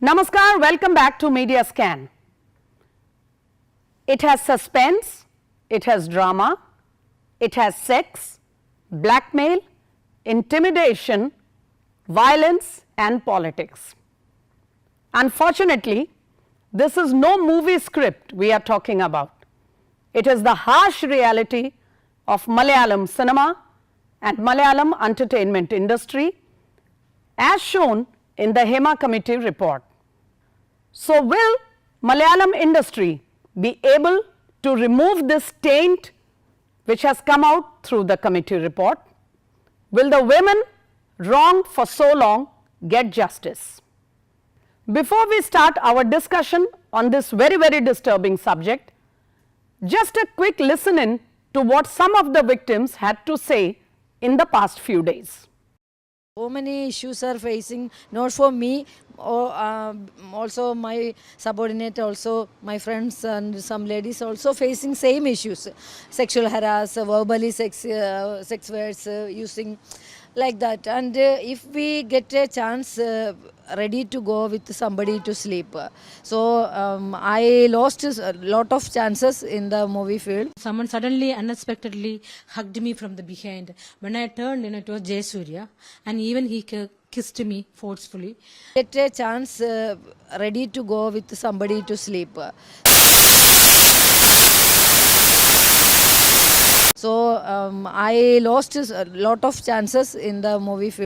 Namaskar, welcome back to Media Scan. It has suspense, it has drama, it has sex, blackmail, intimidation, violence and politics. Unfortunately, this is no movie script we are talking about. It is the harsh reality of Malayalam cinema and Malayalam entertainment industry as shown in the Hema Committee report. So, will Malayalam industry be able to remove this taint which has come out through the committee report? Will the women wronged for so long get justice? Before we start our discussion on this very disturbing subject, just a quick listen in to what some of the victims had to say in the past few days. So many issues are facing, not for me, or also my subordinate, also my friends and some ladies also facing same issues, sexual harass, verbally sex words using like that. And if we get a chance, ready to go with somebody to sleep. So I lost a lot of chances in the movie field. Someone suddenly, unexpectedly hugged me from the behind. When I turned, it was Jay Surya, and even he kissed me forcefully. Get a chance, ready to go with somebody to sleep. So I lost a lot of chances in the movie field.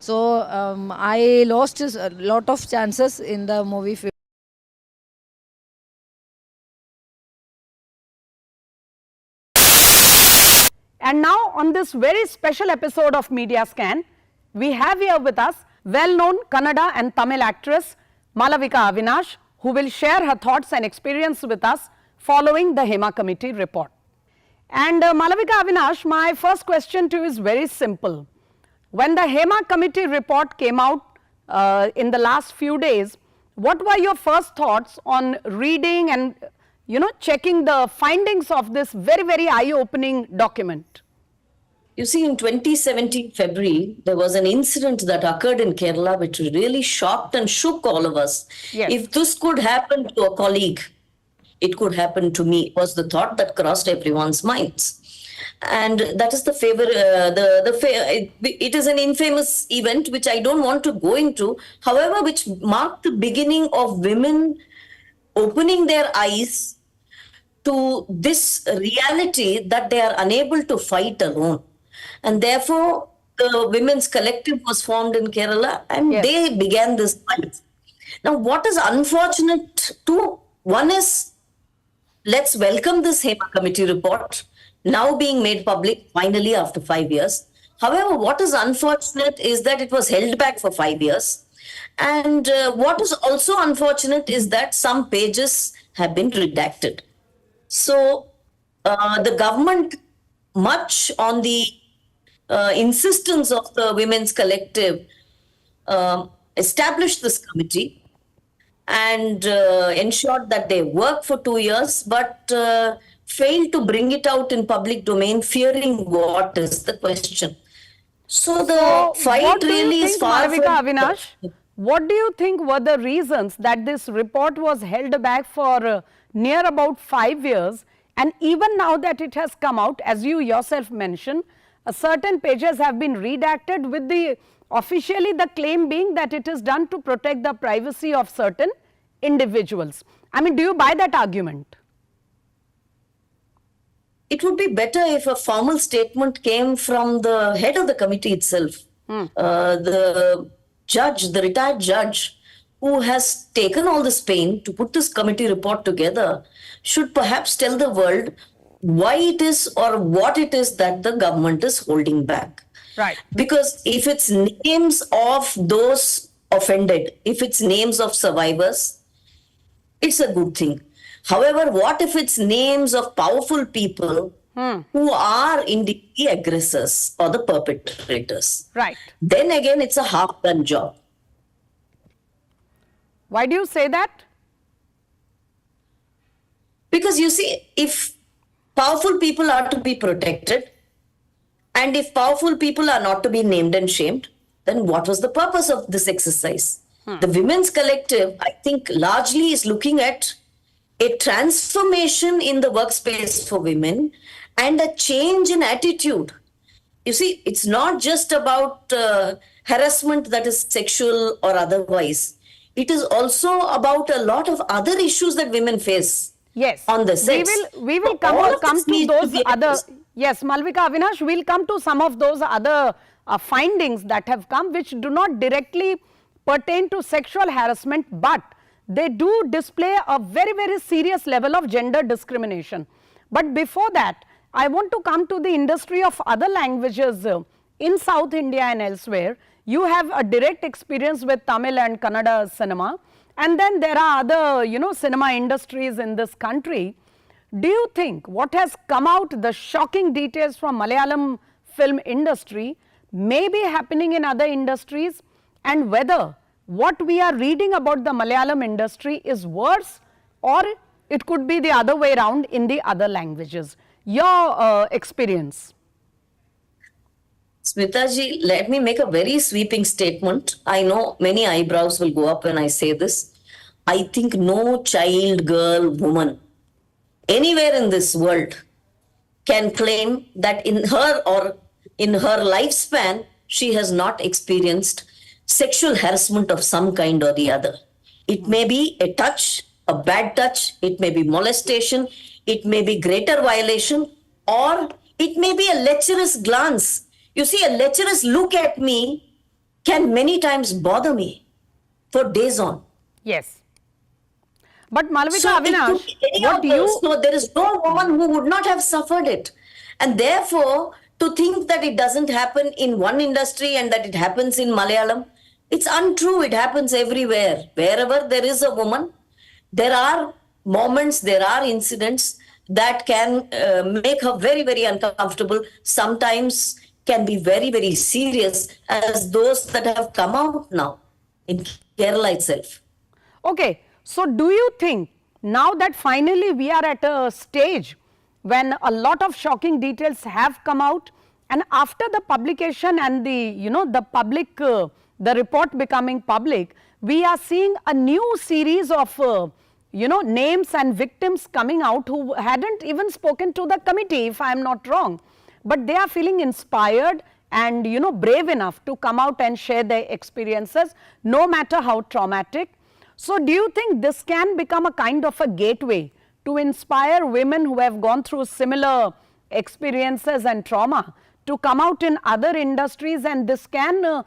So I lost a lot of chances in the movie field. And now on this very special episode of Media Scan, we have here with us well-known Kannada and Tamil actress Malavika Avinash, who will share her thoughts and experience with us following the Hema Committee report. And Malavika Avinash, my first question to you is very simple. When the Hema Committee report came out in the last few days, what were your first thoughts on reading and checking the findings of this very eye-opening document? You see, in 2017 February, there was an incident that occurred in Kerala which really shocked and shook all of us. Yes. If this could happen to a colleague, it could happen to me, was the thought that crossed everyone's minds. And that is the favor, it is an infamous event which I don't want to go into, however, which marked the beginning of women opening their eyes to this reality that they are unable to fight alone. And therefore, the women's collective was formed in Kerala and Yes. they began this fight. Now, what is unfortunate too, one is, let's welcome this Hema Committee report, now being made public finally after 5 years. However, what is unfortunate is that it was held back for 5 years. And what is also unfortunate is that some pages have been redacted. So the government, much on the insistence of the women's collective, established this committee and ensured that they work for 2 years, but failed to bring it out in public domain, fearing what is the question. So the fight really is far from... Avinash, what do you think were the reasons that this report was held back for near about 5 years, and even now that it has come out, as you yourself mentioned, certain pages have been redacted with the officially the claim being that it is done to protect the privacy of certain individuals. I mean, do you buy that argument? It would be better if a formal statement came from the head of the committee itself. The judge, the retired judge, who has taken all this pain to put this committee report together, should perhaps tell the world why it is or what it is that the government is holding back. Right. Because if it's names of those offended, if it's names of survivors, it's a good thing. However, what if it's names of powerful people who are indeed the aggressors or the perpetrators? Right. Then again, it's a half-done job. Why do you say that? Because you see, if powerful people are to be protected, and if powerful people are not to be named and shamed, then what was the purpose of this exercise? The Women's Collective, I think, largely is looking at a transformation in the workspace for women and a change in attitude. You see, it's not just about harassment that is sexual or otherwise. It is also about a lot of other issues that women face. Yes, On the sex. we will So come, all of come this to needs to those be other, addressed. yes, Malvika Avinash, we'll come to some of those other findings that have come which do not directly pertain to sexual harassment, but they do display a very, very serious level of gender discrimination. But before that, I want to come to the industry of other languages in South India and elsewhere. You have a direct experience with Tamil and Kannada cinema, and then there are other, cinema industries in this country. Do you think what has come out, the shocking details from Malayalam film industry, may be happening in other industries, and whether what we are reading about the Malayalam industry is worse, or it could be the other way around in the other languages? Your experience. Smitaji, let me make a very sweeping statement. I know many eyebrows will go up when I say this. I think no child, girl, woman, anywhere in this world can claim that in her lifespan, she has not experienced sexual harassment of some kind or the other. It may be a touch, a bad touch, it may be molestation, it may be greater violation, or it may be a lecherous glance. You see, a lecherous look at me can many times bother me for days on. Yes. But Malvika So it could Avinash, be any what of do those. you... No, there is no woman who would not have suffered it. And therefore, to think that it doesn't happen in one industry and that it happens in Malayalam, it's untrue. It happens everywhere. Wherever there is a woman, there are moments, there are incidents that can make her very, very uncomfortable. Sometimes can be very, very serious, as those that have come out now in Kerala itself. Okay, so do you think now that finally we are at a stage when a lot of shocking details have come out, and after the publication and the, the public, the report becoming public, we are seeing a new series of, names and victims coming out who hadn't even spoken to the committee, if I am not wrong, but they are feeling inspired and, brave enough to come out and share their experiences, no matter how traumatic. So do you think this can become a kind of a gateway to inspire women who have gone through similar experiences and trauma to come out in other industries, and this can,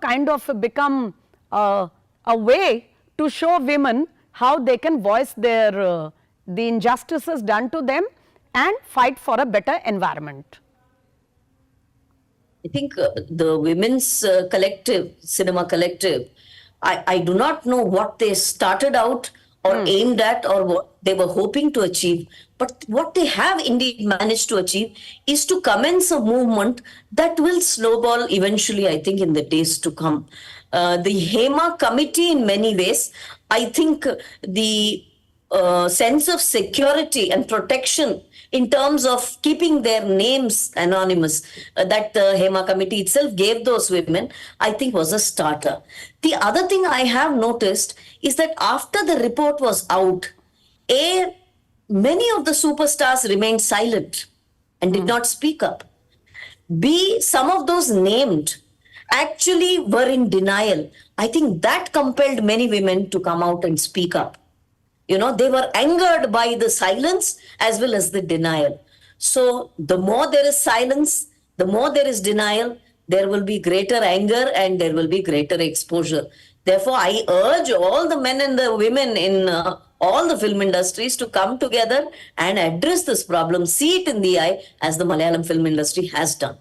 kind of become a way to show women how they can voice their, the injustices done to them and fight for a better environment? I think the women's collective, cinema collective, I do not know what they started out or aimed at or what they were hoping to achieve. But what they have indeed managed to achieve is to commence a movement that will snowball eventually, I think, in the days to come. The Hema Committee, in many ways, I think the sense of security and protection in terms of keeping their names anonymous that the Hema Committee itself gave those women, I think was a starter. The other thing I have noticed is that after the report was out, many of the superstars remained silent and did not speak up. Some of those named actually were in denial. I think that compelled many women to come out and speak up. They were angered by the silence as well as the denial. So the more there is silence, the more there is denial, there will be greater anger and there will be greater exposure. Therefore, I urge all the men and the women in all the film industries to come together and address this problem, see it in the eye, as the Malayalam film industry has done.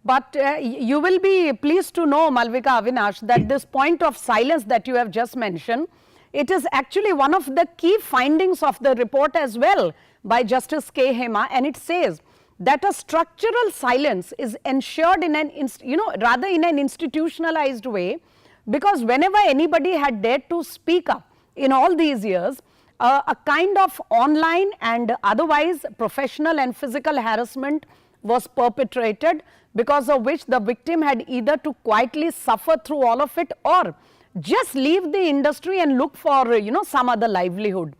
But you will be pleased to know, Malvika Avinash, that this point of silence that you have just mentioned, it is actually one of the key findings of the report as well by Justice K. Hema, and it says that a structural silence is ensured in an, rather in an institutionalized way, because whenever anybody had dared to speak up in all these years, a kind of online and otherwise professional and physical harassment was perpetrated, because of which the victim had either to quietly suffer through all of it or just leave the industry and look for some other livelihood.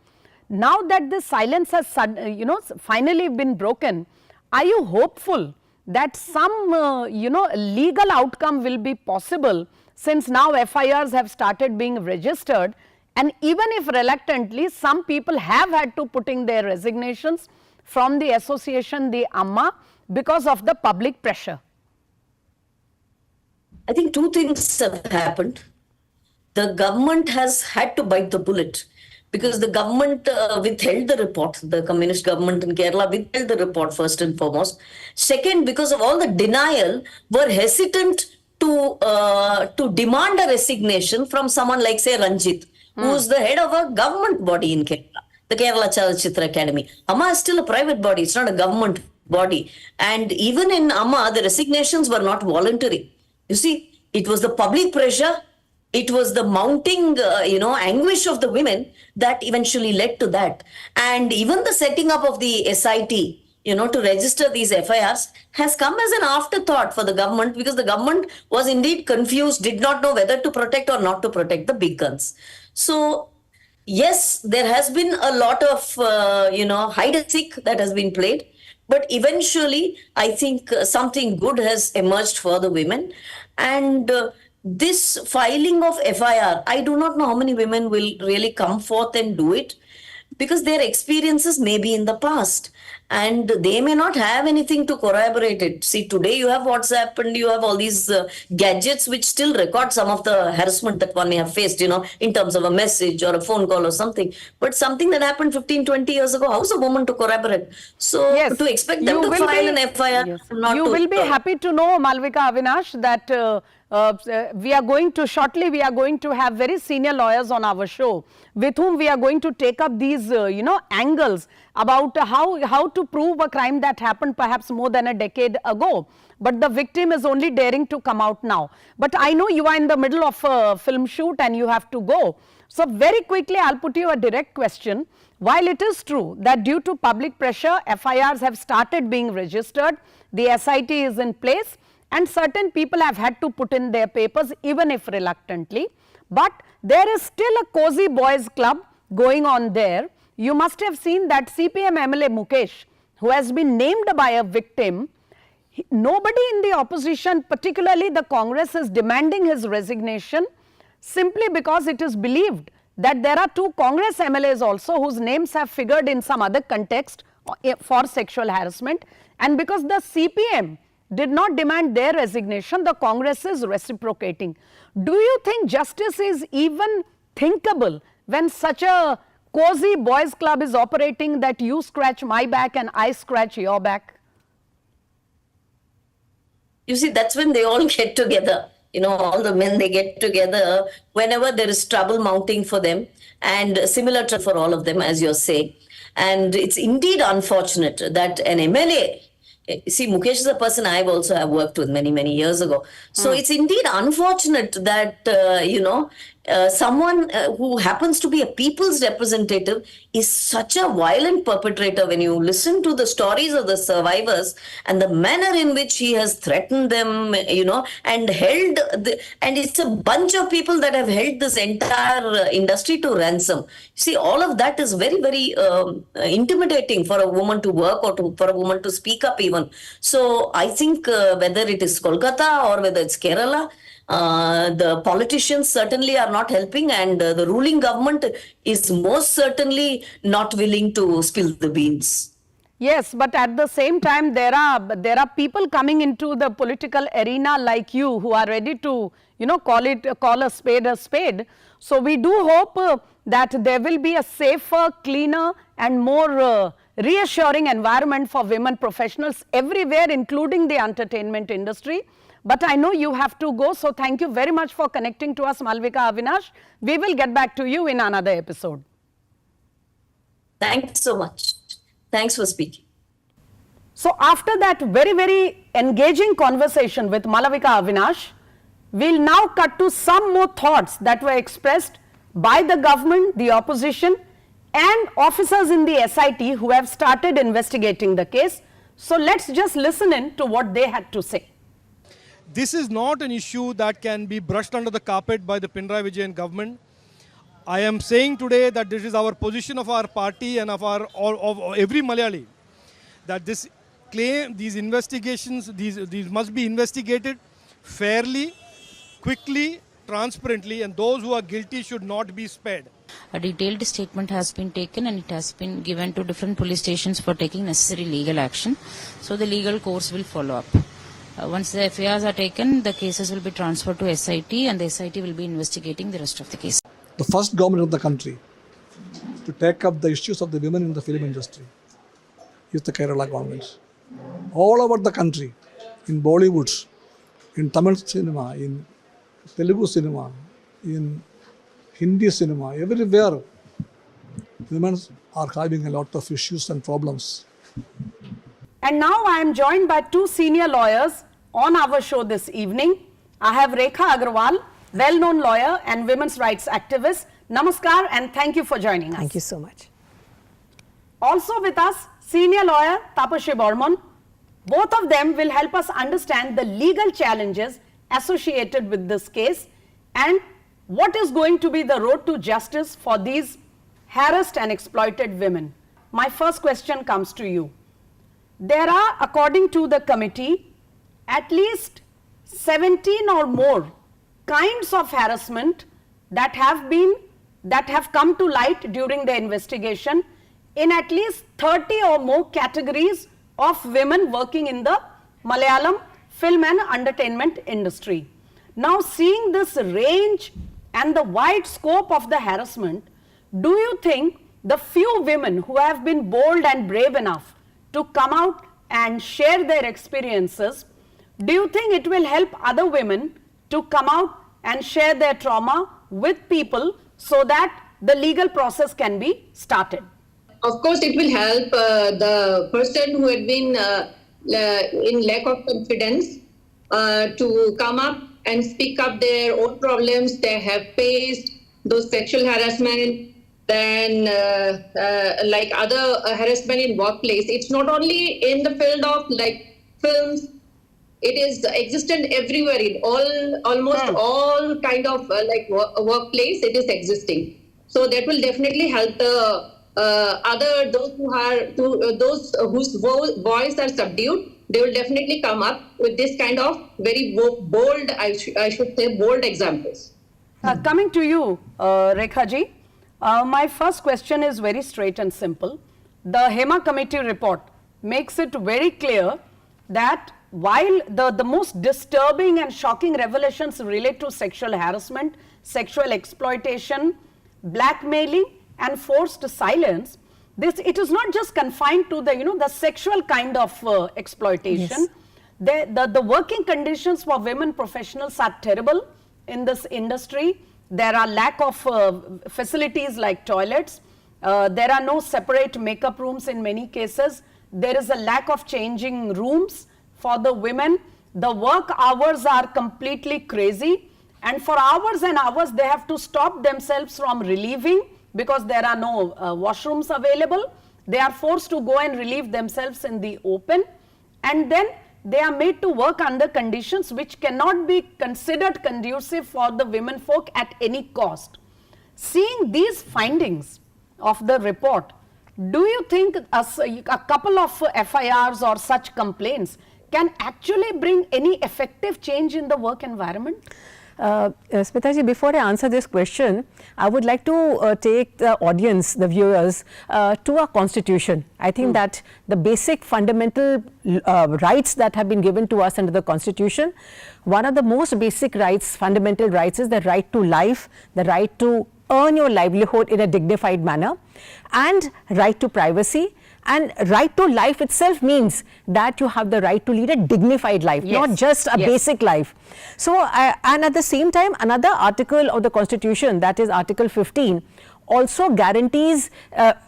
Now that this silence has finally been broken, are you hopeful that some legal outcome will be possible, since now FIRs have started being registered, and even if reluctantly some people have had to put in their resignations from the association, the Amma, because of the public pressure? I think two things have happened. The government has had to bite the bullet, because the government withheld the report. The communist government in Kerala withheld the report first and foremost. Second, because of all the denial, were hesitant to demand a resignation from someone like, say, Ranjit, who is the head of a government body in Kerala, the Kerala Chalachitra Academy. Amma is still a private body, it's not a government body. And even in Amma, the resignations were not voluntary. You see, it was the public pressure, it was the mounting, anguish of the women that eventually led to that. And even the setting up of the SIT, to register these FIRs has come as an afterthought for the government, because the government was indeed confused, did not know whether to protect or not to protect the big guns. So, yes, there has been a lot of, hide and seek that has been played. But eventually, I think something good has emerged for the women. And this filing of FIR, I do not know how many women will really come forth and do it, because their experiences may be in the past and they may not have anything to corroborate it. See, today you have WhatsApp and you have all these gadgets which still record some of the harassment that one may have faced, in terms of a message or a phone call or something. But something that happened 15, 20 years ago, how's a woman to corroborate? So yes, to expect them to file an FIR, yes, not you to, will be happy to know, Malvika Avinash, that we are going to have very senior lawyers on our show with whom we are going to take up these angles about how to prove a crime that happened perhaps more than a decade ago, but the victim is only daring to come out now. But I know you are in the middle of a film shoot and you have to go. So very quickly I'll put you a direct question. While it is true that due to public pressure, FIRs have started being registered, the SIT is in place, and certain people have had to put in their papers even if reluctantly, but there is still a cozy boys club going on there. You must have seen that CPM MLA Mukesh, who has been named by a victim, nobody in the opposition, particularly the Congress, is demanding his resignation, simply because it is believed that there are two Congress MLAs also whose names have figured in some other context for sexual harassment, and because the CPM did not demand their resignation, the Congress is reciprocating. Do you think justice is even thinkable when such a cozy boys club is operating, that you scratch my back and I scratch your back? You see, that's when they all get together. All the men, they get together whenever there is trouble mounting for them, and similar trouble for all of them, as you're saying. And it's indeed unfortunate that an MLA, see, Mukesh is a person I also have worked with many, many years ago. So it's indeed unfortunate that, someone who happens to be a people's representative is such a violent perpetrator. When you listen to the stories of the survivors and the manner in which he has threatened them, and held, and it's a bunch of people that have held this entire industry to ransom. See, all of that is very, very intimidating for a woman to work or for a woman to speak up even. So I think whether it is Kolkata or whether it's Kerala, the politicians certainly are not helping, and the ruling government is most certainly not willing to spill the beans. Yes, but at the same time, there are people coming into the political arena like you who are ready to, call a spade a spade. So we do hope that there will be a safer, cleaner and more reassuring environment for women professionals everywhere, including the entertainment industry. But I know you have to go, so thank you very much for connecting to us, Malvika Avinash. We will get back to you in another episode. Thanks so much. Thanks for speaking. So after that very, very engaging conversation with Malvika Avinash, we'll now cut to some more thoughts that were expressed by the government, the opposition, and officers in the SIT who have started investigating the case. So let's just listen in to what they had to say. This is not an issue that can be brushed under the carpet by the Pinarayi Vijayan government. I am saying today that this is our position of our party and of every Malayali, that this claim, these investigations, these must be investigated fairly, quickly, transparently, and those who are guilty should not be spared. A detailed statement has been taken and it has been given to different police stations for taking necessary legal action. So the legal course will follow up. Once the FIRs are taken, the cases will be transferred to SIT and the SIT will be investigating the rest of the case. The first government of the country to take up the issues of the women in the film industry is the Kerala government. All over the country, in Bollywood, in Tamil cinema, in Telugu cinema, in Hindi cinema, everywhere, women are having a lot of issues and problems. And now I am joined by two senior lawyers on our show this evening. I have Rekha Agarwal, well-known lawyer and women's rights activist. Namaskar and thank you for joining us. Thank you so much. Also with us, senior lawyer Tapashi Bormon. Both of them will help us understand the legal challenges associated with this case and what is going to be the road to justice for these harassed and exploited women. My first question comes to you. There are, according to the committee, at least 17 or more kinds of harassment that have come to light during the investigation in at least 30 or more categories of women working in the Malayalam film and entertainment industry. Now, seeing this range and the wide scope of the harassment, do you think the few women who have been bold and brave enough to come out and share their experiences, do you think it will help other women to come out and share their trauma with people so that the legal process can be started? Of course, it will help the person who had been in lack of confidence to come up and speak up their own problems they have faced, those sexual harassment, then like other harassment in workplace. It's not only in the field of like films, it is existent everywhere in almost all kind of like workplace. It is existing. So that will definitely help the those whose voice are subdued. They will definitely come up with this kind of very bold, I should say, bold examples. Coming to you, Rekha ji, my first question is very straight and simple. The Hema Committee report makes it very clear that while the most disturbing and shocking revelations relate to sexual harassment, sexual exploitation, blackmailing and forced silence, it is not just confined to the sexual kind of exploitation. Yes. The working conditions for women professionals are terrible in this industry. There are lack of facilities like toilets. There are no separate makeup rooms in many cases. There is a lack of changing rooms for the women. The work hours are completely crazy, and for hours and hours they have to stop themselves from relieving because there are no washrooms available. They are forced to go and relieve themselves in the open, and then they are made to work under conditions which cannot be considered conducive for the women folk at any cost. Seeing these findings of the report, do you think a couple of FIRs or such complaints can actually bring any effective change in the work environment? Smitaji, before I answer this question, I would like to take the audience, the viewers, to our constitution. I think that the basic fundamental rights that have been given to us under the constitution, one of the most basic rights, fundamental rights, is the right to life, the right to earn your livelihood in a dignified manner, and right to privacy. And right to life itself means that you have the right to lead a dignified life, not just a basic life. So, and at the same time, another article of the Constitution, that is Article 15, also guarantees,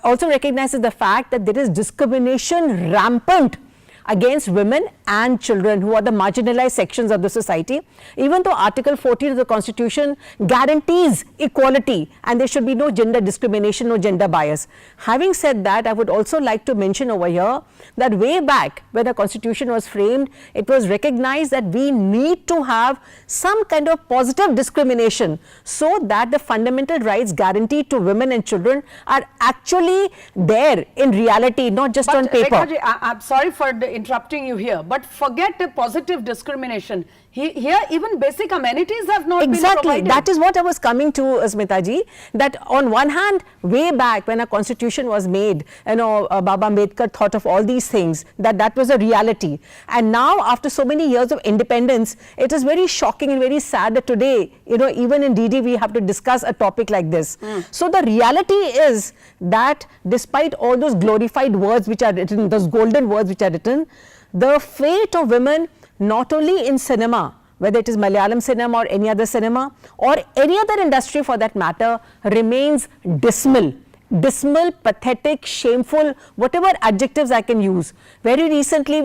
also recognizes the fact that there is discrimination rampant against women and children, who are the marginalized sections of the society, even though Article 14 of the Constitution guarantees equality and there should be no gender discrimination, no gender bias. Having said that, I would also like to mention over here that way back when the Constitution was framed, it was recognized that we need to have some kind of positive discrimination so that the fundamental rights guaranteed to women and children are actually there in reality, not just on paper. Rekha ji, I'm sorry for interrupting you here, but forget the positive discrimination. Here even basic amenities have not been provided. Exactly, that is what I was coming to, Smita ji, that on one hand, way back when a constitution was made, Baba Ambedkar thought of all these things, that was a reality. And now after so many years of independence, it is very shocking and very sad that today, even in DD we have to discuss a topic like this. So the reality is that despite all those glorified words which are written, those golden words which are written, the fate of women, not only in cinema, whether it is Malayalam cinema or any other cinema or any other industry for that matter, remains dismal. Dismal, pathetic, shameful, whatever adjectives I can use. Very recently,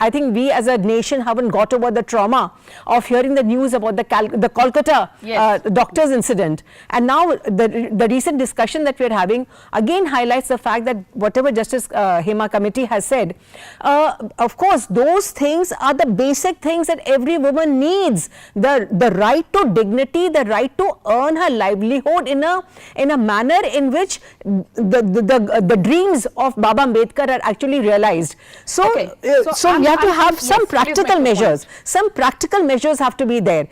I think we as a nation haven't got over the trauma of hearing the news about the Kolkata doctors incident. And now the recent discussion that we are having again highlights the fact that whatever Justice Hema Committee has said, of course, those things are the basic things that every woman needs. The right to dignity, the right to earn her livelihood in a manner in which the dreams of Baba Ambedkar are actually realized. So, so we have to have some practical measures. Some practical measures have to be there.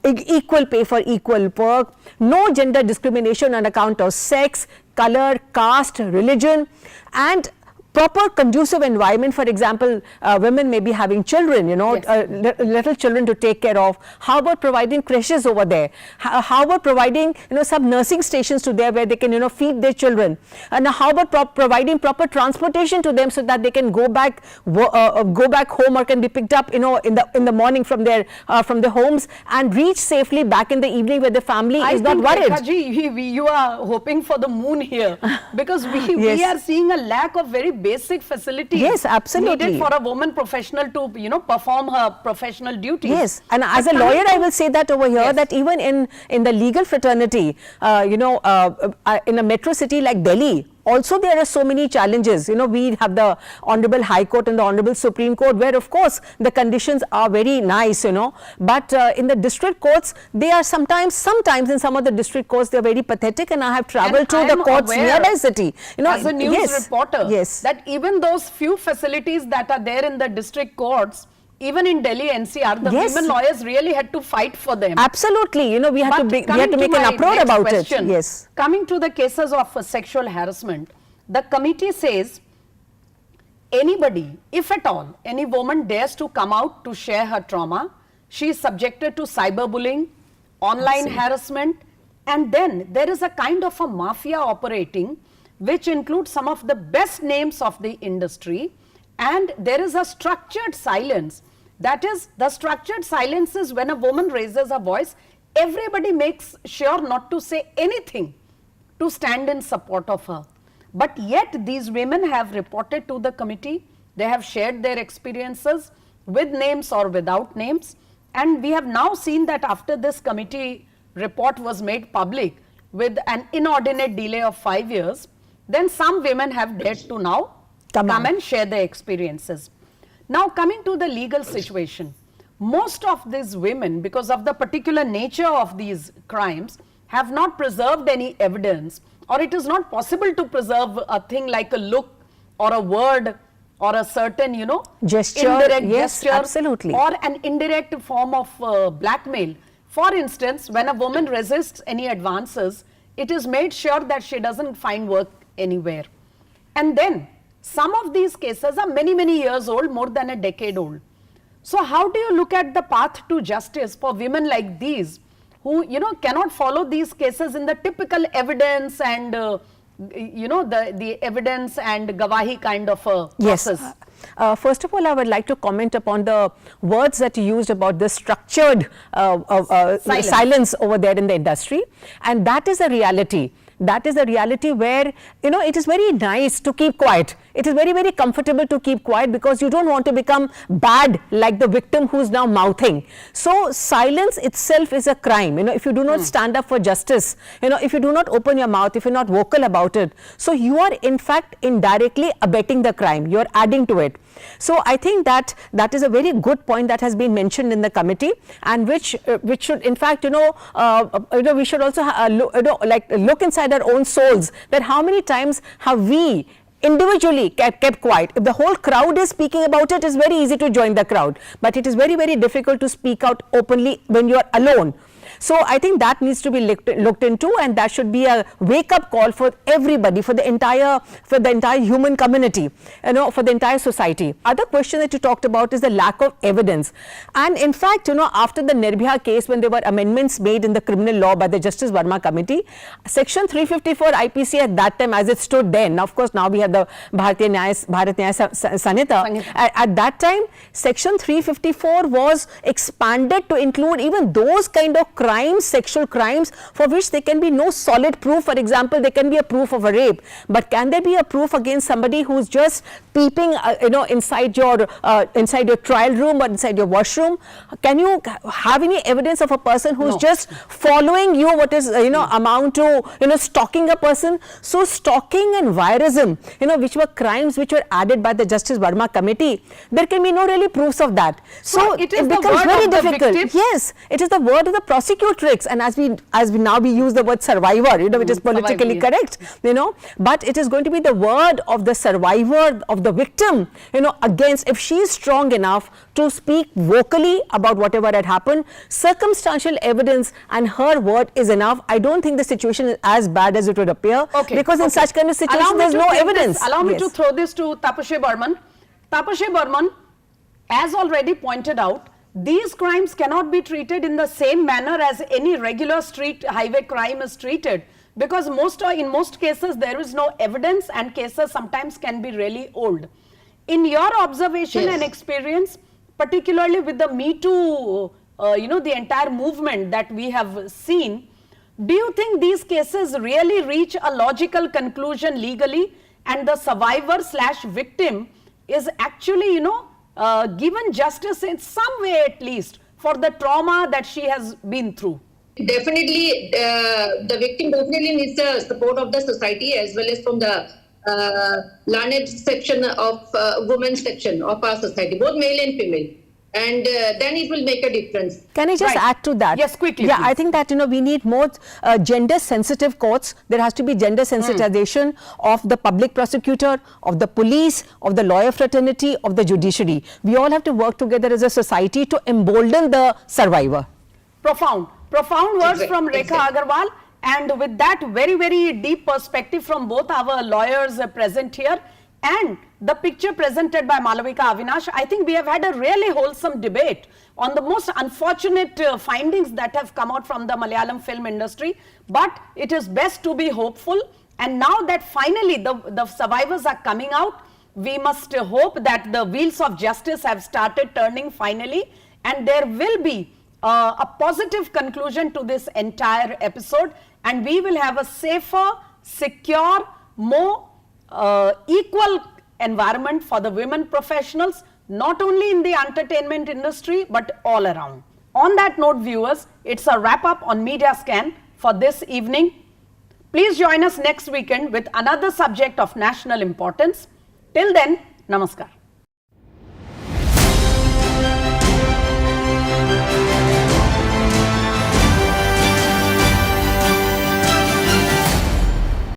Equal pay for equal work, no gender discrimination on account of sex, color, caste, religion, and proper conducive environment. For example, women may be having children, little children to take care of. How about providing creches over there? How about providing, some nursing stations to there where they can, feed their children? And how about providing proper transportation to them so that they can go back home or can be picked up, in the morning from their homes and reach safely back in the evening where the family is not worried. Rekha ji, you are hoping for the moon here because we are seeing a lack of very basic facilities. Yes, absolutely. Needed for a woman professional to, perform her professional duties. Yes, and as a lawyer, I will say that over here, that even in the legal fraternity, in a metro city like Delhi, also there are so many challenges. We have the Honorable High Court and the Honorable Supreme Court where of course the conditions are very nice, but in the district courts, they are sometimes in some of the district courts, they are very pathetic, and I have travelled to the courts nearby city. As a news reporter, that even those few facilities that are there in the district courts, even in Delhi NCR, the women lawyers really had to fight for them. Absolutely, we had to make an uproar about it. Yes. Coming to the cases of sexual harassment, the committee says anybody, if at all, any woman dares to come out to share her trauma, she is subjected to cyberbullying, online harassment, and then there is a kind of a mafia operating which includes some of the best names of the industry, and there is a structured silence. That is, the structured silence is when a woman raises her voice, everybody makes sure not to say anything to stand in support of her. But yet these women have reported to the committee, they have shared their experiences with names or without names, and we have now seen that after this committee report was made public with an inordinate delay of 5 years, then some women have dared to now come and share their experiences. Now coming to the legal situation, most of these women, because of the particular nature of these crimes, have not preserved any evidence, or it is not possible to preserve a thing like a look or a word or a certain, gesture, indirect gesture, absolutely, or an indirect form of blackmail. For instance, when a woman resists any advances, it is made sure that she doesn't find work anywhere. And then some of these cases are many, many years old, more than a decade old. So how do you look at the path to justice for women like these who, cannot follow these cases in the typical evidence and, the evidence and gavahi kind of a process? Yes. First of all, I would like to comment upon the words that you used about the structured silence over there in the industry, and that is a reality. That is a reality where, it is very nice to keep quiet. it is very, very comfortable to keep quiet because you don't want to become bad like the victim who is now mouthing. So silence itself is a crime. If you do not stand up for justice, if you do not open your mouth, if you're not vocal about it, so you are in fact indirectly abetting the crime. You are adding to it. So I think that is a very good point that has been mentioned in the committee, and which should in fact we should also look inside our own souls, that how many times have we individually kept quiet. If the whole crowd is speaking about it, it's very easy to join the crowd, but it is very, very difficult to speak out openly when you are alone. So I think that needs to be looked into, and that should be a wake-up call for everybody, for the entire human community, for the entire society. Other question that you talked about is the lack of evidence, and in fact, after the Nirbhaya case, when there were amendments made in the criminal law by the Justice Verma Committee, Section 354 IPC at that time, as it stood then, of course now we have the Bharat Nyaya Sanhita. At that time, Section 354 was expanded to include even those kind of crimes, sexual crimes, for which there can be no solid proof. For example, there can be a proof of a rape, but can there be a proof against somebody who's just peeping, inside your trial room or inside your washroom? Can you have any evidence of a person who's just following you? What is amount to stalking a person? So stalking and voyeurism, which were crimes which were added by the Justice Verma Committee, there can be no really proofs of that. So it becomes very difficult. Yes, it is the word of the prosecutrix, and as we now use the word survivor, which is politically correct, but it is going to be the word of the survivor, of the victim, against, if she is strong enough to speak vocally about whatever had happened, circumstantial evidence and her word is enough. I don't think the situation is as bad as it would appear, because in such kind of situation there is no evidence. Allow me to throw this to Tapasya Burman. Tapasya Burman, as already pointed out, these crimes cannot be treated in the same manner as any regular street highway crime is treated, because in most cases there is no evidence, and cases sometimes can be really old. In your observation and experience, particularly with the Me Too, the entire movement that we have seen, do you think these cases really reach a logical conclusion legally, and the survivor/victim is actually, given justice in some way at least for the trauma that she has been through? Definitely, the victim definitely needs the support of the society as well as from the learned section of women's section of our society, both male and female. And then it will make a difference. Can I just add to that? Yes, quickly. Yeah, please. I think that we need more gender-sensitive courts. There has to be gender sensitization of the public prosecutor, of the police, of the lawyer fraternity, of the judiciary. We all have to work together as a society to embolden the survivor. Profound words from Rekha Agarwal, and with that very, very deep perspective from both our lawyers present here and the picture presented by Malavika Avinash, I think we have had a really wholesome debate on the most unfortunate findings that have come out from the Malayalam film industry, but it is best to be hopeful, and now that finally the survivors are coming out, we must hope that the wheels of justice have started turning finally, and there will be a positive conclusion to this entire episode, and we will have a safer, secure, more equal environment for the women professionals, not only in the entertainment industry but all around. On that note, viewers, it's a wrap up on Media Scan for this evening. Please join us next weekend with another subject of national importance. Till then, namaskar.